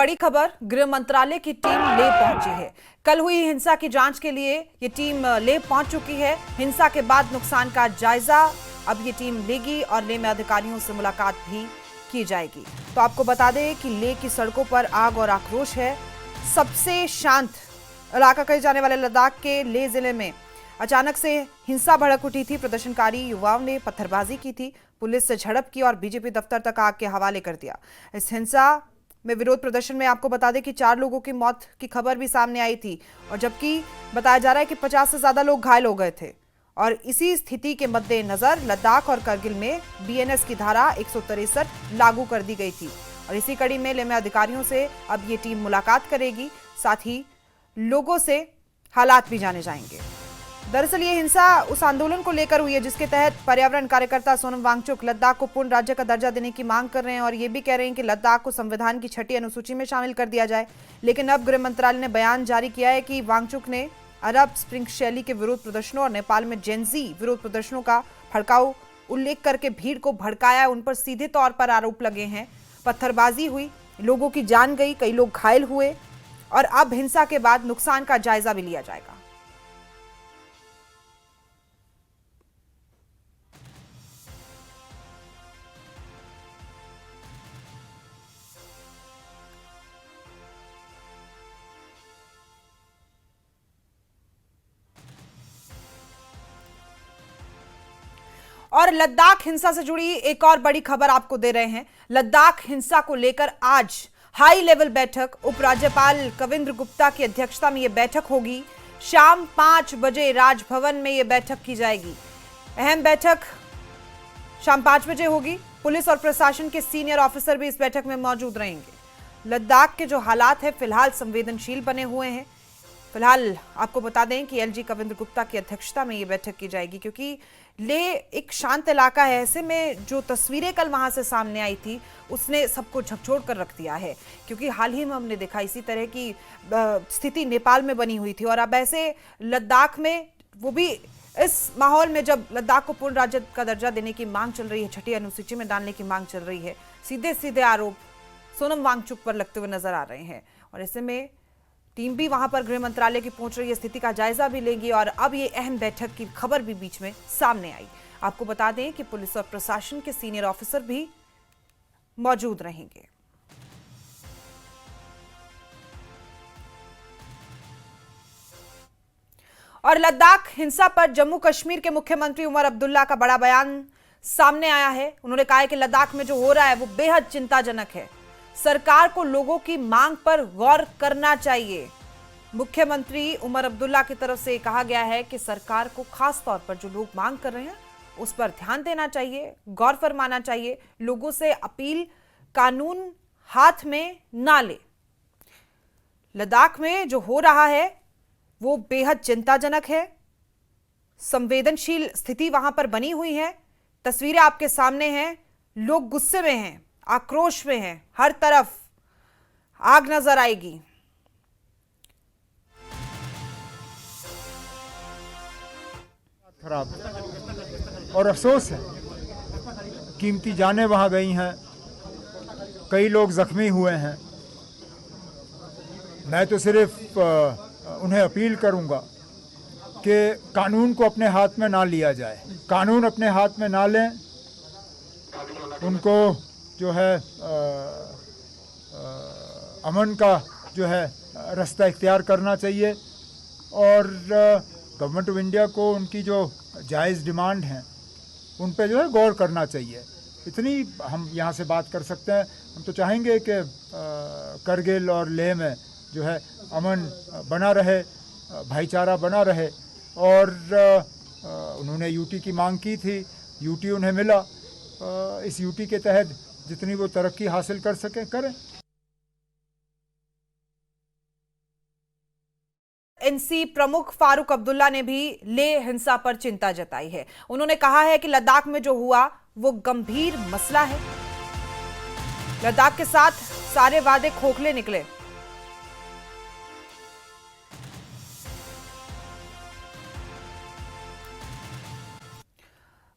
बड़ी खबर, गृह मंत्रालय की टीम लेह पहुंची है। कल हुई हिंसा की जांच के लिए ये टीम लेह पहुंच चुकी है। हिंसा के बाद नुकसान का जायजा अब ये टीम लेगी और लेह में अधिकारियों से मुलाकात भी की जाएगी। तो आपको बता दें कि लेह की सड़कों पर आग और आक्रोश है। सबसे शांत इलाका कहे जाने वाले लद्दाख के लेह जिले में अचानक से हिंसा भड़क उठी थी। प्रदर्शनकारी युवाओं ने पत्थरबाजी की थी, पुलिस से झड़प की और बीजेपी दफ्तर तक आग के हवाले कर दिया। इस हिंसा में विरोध प्रदर्शन में आपको बता दें कि 4 लोगों की मौत की खबर भी सामने आई थी और जबकि बताया जा रहा है कि 50 से ज्यादा लोग घायल हो गए थे। और इसी स्थिति के मद्देनजर लद्दाख और करगिल में बीएनएस की धारा 163 लागू कर दी गई थी और इसी कड़ी में लेह में अधिकारियों से अब ये टीम मुलाकात करेगी, साथ ही लोगों से हालात भी जाने जाएंगे। दरअसल ये हिंसा उस आंदोलन को लेकर हुई है जिसके तहत पर्यावरण कार्यकर्ता सोनम वांगचुक लद्दाख को पूर्ण राज्य का दर्जा देने की मांग कर रहे हैं और ये भी कह रहे हैं कि लद्दाख को संविधान की 6ठी अनुसूची में शामिल कर दिया जाए। लेकिन अब गृह मंत्रालय ने बयान जारी किया है कि वांगचुक ने अरब स्प्रिंग शैली के विरोध प्रदर्शनों और नेपाल में जेनजी विरोध प्रदर्शनों का भड़काऊ उल्लेख करके भीड़ को भड़काया। उन पर सीधे तौर पर आरोप लगे हैं। पत्थरबाजी हुई, लोगों की जान गई, कई लोग घायल हुए और अब हिंसा के बाद नुकसान का जायजा भी लिया जाएगा। और लद्दाख हिंसा से जुड़ी एक और बड़ी खबर आपको दे रहे हैं। लद्दाख हिंसा को लेकर आज हाई लेवल बैठक, उपराज्यपाल कविंद्र गुप्ता की अध्यक्षता में यह बैठक होगी। शाम 5 बजे राजभवन में यह बैठक की जाएगी। अहम बैठक शाम 5 बजे होगी। पुलिस और प्रशासन के सीनियर ऑफिसर भी इस बैठक में मौजूद रहेंगे। लद्दाख के जो हालात है फिलहाल संवेदनशील बने हुए हैं। फिलहाल आपको बता दें कि एलजी कविंद्र गुप्ता की अध्यक्षता में यह बैठक की जाएगी क्योंकि लेह एक शांत इलाका है। ऐसे में जो तस्वीरें कल वहां से सामने आई थी उसने सबको झकझोर कर रख दिया है क्योंकि हाल ही में हमने देखा इसी तरह की स्थिति नेपाल में बनी हुई थी और अब ऐसे लद्दाख में, वो भी इस माहौल में जब लद्दाख को पूर्ण राज्य का दर्जा देने की मांग चल रही है, 6ठी अनुसूची में डालने की मांग चल रही है। सीधे सीधे आरोप सोनम वांगचुक पर लगते हुए नजर आ रहे हैं और ऐसे में टीम भी वहां पर गृह मंत्रालय की पहुंच रही है, स्थिति का जायजा भी लेगी और अब ये अहम बैठक की खबर भी बीच में सामने आई। आपको बता दें कि पुलिस और प्रशासन के सीनियर ऑफिसर भी मौजूद रहेंगे। और लद्दाख हिंसा पर जम्मू कश्मीर के मुख्यमंत्री उमर अब्दुल्ला का बड़ा बयान सामने आया है। उन्होंने कहा है कि लद्दाख में जो हो रहा है वो बेहद चिंताजनक है। सरकार को लोगों की मांग पर गौर करना चाहिए। मुख्यमंत्री उमर अब्दुल्ला की तरफ से कहा गया है कि सरकार को खास तौर पर जो लोग मांग कर रहे हैं उस पर ध्यान देना चाहिए, गौर फरमाना चाहिए। लोगों से अपील, कानून हाथ में ना ले। लद्दाख में जो हो रहा है वो बेहद चिंताजनक है। संवेदनशील स्थिति वहां पर बनी हुई है। तस्वीरें आपके सामने हैं। लोग गुस्से में हैं, आक्रोश में हैं, हर तरफ आग नजर आएगी। खराब और अफसोस है, कीमती जानें वहां गई हैं, कई लोग जख्मी हुए हैं। मैं तो सिर्फ उन्हें अपील करूंगा कि कानून को अपने हाथ में ना लिया जाए। कानून अपने हाथ में ना लें, उनको जो है अमन का जो है रास्ता इख्तियार करना चाहिए और गवर्नमेंट ऑफ इंडिया को उनकी जो जायज़ डिमांड हैं उन पे जो है गौर करना चाहिए। इतनी हम यहाँ से बात कर सकते हैं। हम तो चाहेंगे कि करगिल और लेह में जो है अमन बना रहे, भाईचारा बना रहे और उन्होंने यूटी की मांग की थी, यूटी उन्हें मिला। इस यूटी के तहत जितनी वो तरक्की हासिल कर सके करें। एनसी प्रमुख फारूक अब्दुल्ला ने भी लेह हिंसा पर चिंता जताई है। उन्होंने कहा है कि लद्दाख में जो हुआ वो गंभीर मसला है। लद्दाख के साथ सारे वादे खोखले निकले।